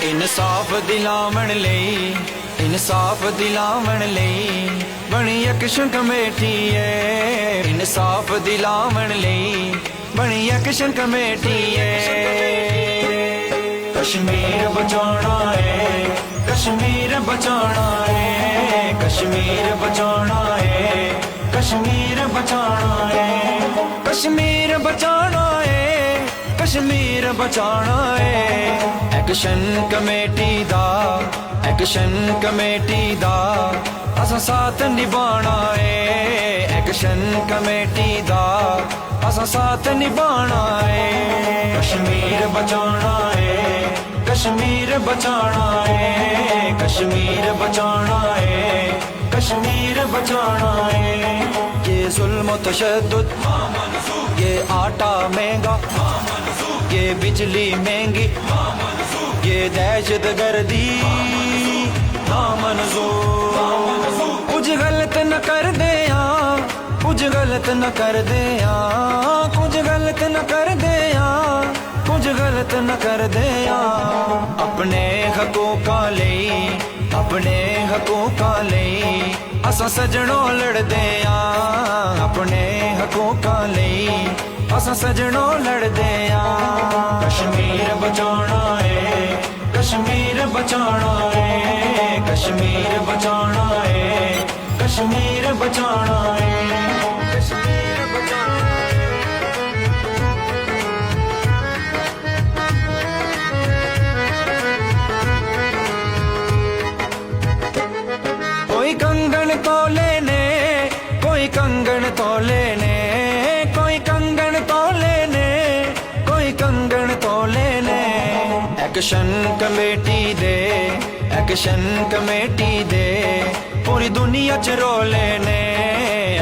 ਇਨਸਾਫ ਦਿਲਾਵਣ ਲਈ ਇਨਸਾਫ ਦਿਲਾਵਣ ਲਈ ਬਣੀ ਐਕਸ਼ਨ ਕਮੇਟੀ ਏ ਇਨਸਾਫ ਦਿਲਾਵਣ ਲਈ ਬਣੀ ਐਕਸ਼ਨ ਕਮੇਟੀ ਏ ਕਸ਼ਮੀਰ ਬਚਾਉਣਾ ਏ ਕਸ਼ਮੀਰ ਬਚਾਉਣਾ ਏ ਕਸ਼ਮੀਰ ਬਚਾਉਣਾ ਏ ਕਸ਼ਮੀਰ ਬਚਾਉਣਾ ਏ ਕਸ਼ਮੀਰ ਬਚਾਉਣਾ ਏ ਕਸ਼ਮੀਰ ਬਚਾਉਣਾ ਏ ਐਕਸ਼ਨ ਕਮੇਟੀ ਦਾ ਐਕਸ਼ਨ ਕਮੇਟੀ ਦਾ ਅਸਾਂ ਸਾਥ ਨਿਭਾਉਣਾ ਏ ਐਕਸ਼ਨ ਕਮੇਟੀ ਦਾ ਅਸਾਂ ਸਾਥ ਨਿਭਾਉਣਾ ਏ ਕਸ਼ਮੀਰ ਬਚਾਉਣਾ ਏ ਕਸ਼ਮੀਰ ਬਚਾਉਣਾ ਏ ਕਸ਼ਮੀਰ ਬਚਾਉਣਾ ਏ कश्मीर बचाना है ये जुल्म तशद्दुद ये आटा महंगा ये बिजली महंगी ये दहशत गर्दी नामंजूर कुछ गलत न कर दे कुछ गलत न कर दे कुछ गलत न कर दे कुछ गलत न कर दे अपने हकूकां लई अपने हकूकां लई असां सजणों लड़दे अपने हकूकां लई असां सजणों लड़दे कश्मीर बचाना है कश्मीर बचाना है कश्मीर बचाना है कश्मीर बचाना है कश्मीर बचाना कोई कंगन तोले ने कोई कंगन तोले ने कोई कंगन तोले ने कोई कंगन तोले ने एक्शन कमेटी दे एक्शन कमेटी दे पूरी दुनिया च रोले ने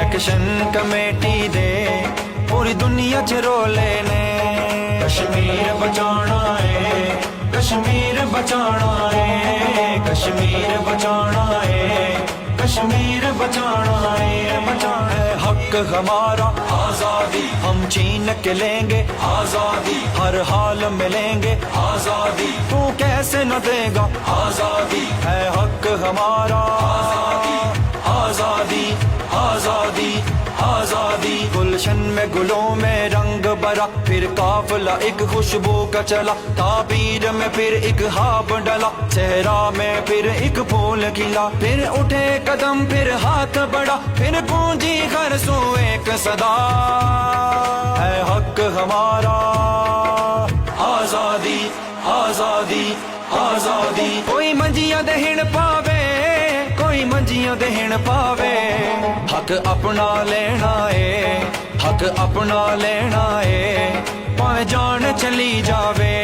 एक्शन कमेटी दे पूरी दुनिया च रोले ने कश्मीर बचाना है कश्मीर बचाना है कश्मीर बचाना है कश्मीर बचाना है बचाना है हक हमारा आजादी हम छीन के लेंगे आजादी हर हाल में लेंगे आजादी तू कैसे न देगा आजादी है हक हमारा आजादी आजादी आजादी गुलशन में गुलों में रंग भरा फिर काफिला एक खुशबू का चला ताबीर में फिर एक हाब डला सहरा में फिर एक फूल खिला फिर उठे कदम फिर हाथ बढ़ा फिर गूंजी घर सो एक सदा है हक हमारा आजादी आजादी आजादी कोई मंजिया दहिण पावे कोई मंजिया दहिण पावे हक अपना लेना है हक अपना लेना है भावें जान चली जावे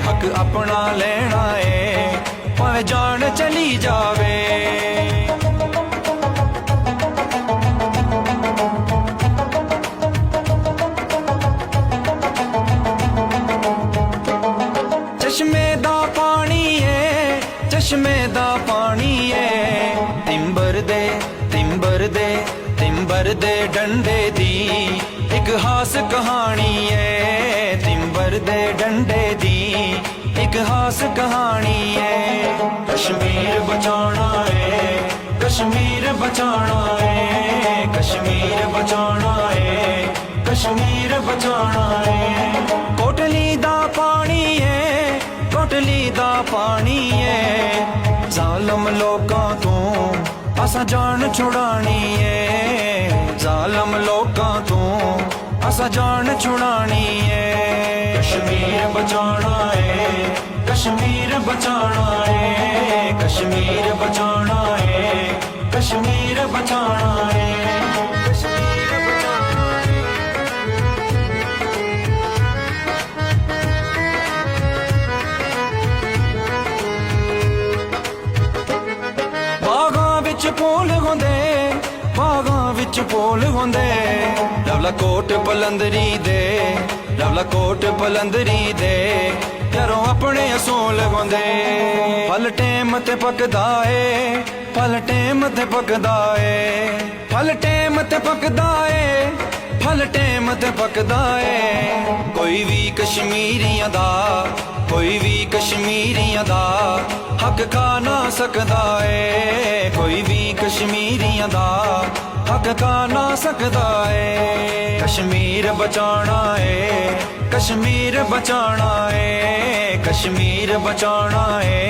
हक अपना लेना है भावें जान चली जावे चश्मे दा पानी है चश्मे दा पानी है तिंबर दे तिंबर दे तिंबर दे डंडे दी एक हास कहानी है तिंबर दे डंडे दी एक हास कहानी है कश्मीर बचाना है कश्मीर बचाना है कश्मीर बचाना है कश्मीर बचाना है कोटली दा पानी है कोटली दा पानी है जालम लोकां तो असां जान छुड़ानी है जालम लोकां तो असां जान छुड़ानी है कश्मीर बचाना है कश्मीर बचाना है कश्मीर बचाना है कश्मीर बचाना है कश्मीर बचाना है बागां विच फूल होंदे बागां विच फूल होंदे लवला कोट पलंदरी दे लवला कोट पलंदरी दे यारों अपने असूल होंदे फल टेम ते पकदा ए फल टेम ते पकदा ए फल टेम ते पकदा ए ਫਲ ਟਾਈਮ ਤੇ ਪੱਕਦਾ ਏ ਕੋਈ ਵੀ ਕਸ਼ਮੀਰੀਆਂ ਦਾ ਕੋਈ ਵੀ ਕਸ਼ਮੀਰੀਆਂ ਦਾ ਹੱਕ ਖਾ ਨਾ ਸਕਦਾ ਏ ਕੋਈ ਵੀ ਕਸ਼ਮੀਰੀਆਂ ਦਾ ਹੱਕ ਖਾ ਨਾ ਸਕਦਾ ਏ ਕਸ਼ਮੀਰ ਬਚਾਉਣਾ ਏ ਕਸ਼ਮੀਰ ਬਚਾਉਣਾ ਏ ਕਸ਼ਮੀਰ ਬਚਾਉਣਾ ਏ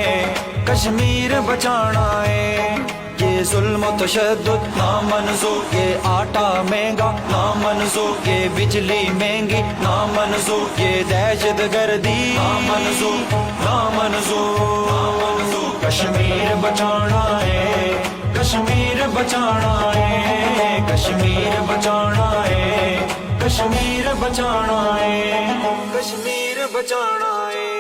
कश्मीर बचाना है ये जुल्म तशद्दुद ना मंजूर ये आटा महंगा ना मंजूर ये बिजली महंगी ना मंजूर ये दहशत गर्दी ना मंजूर ना मंजूर कश्मीर बचाना है कश्मीर बचाना है कश्मीर बचाना है कश्मीर बचाना है कश्मीर बचाना है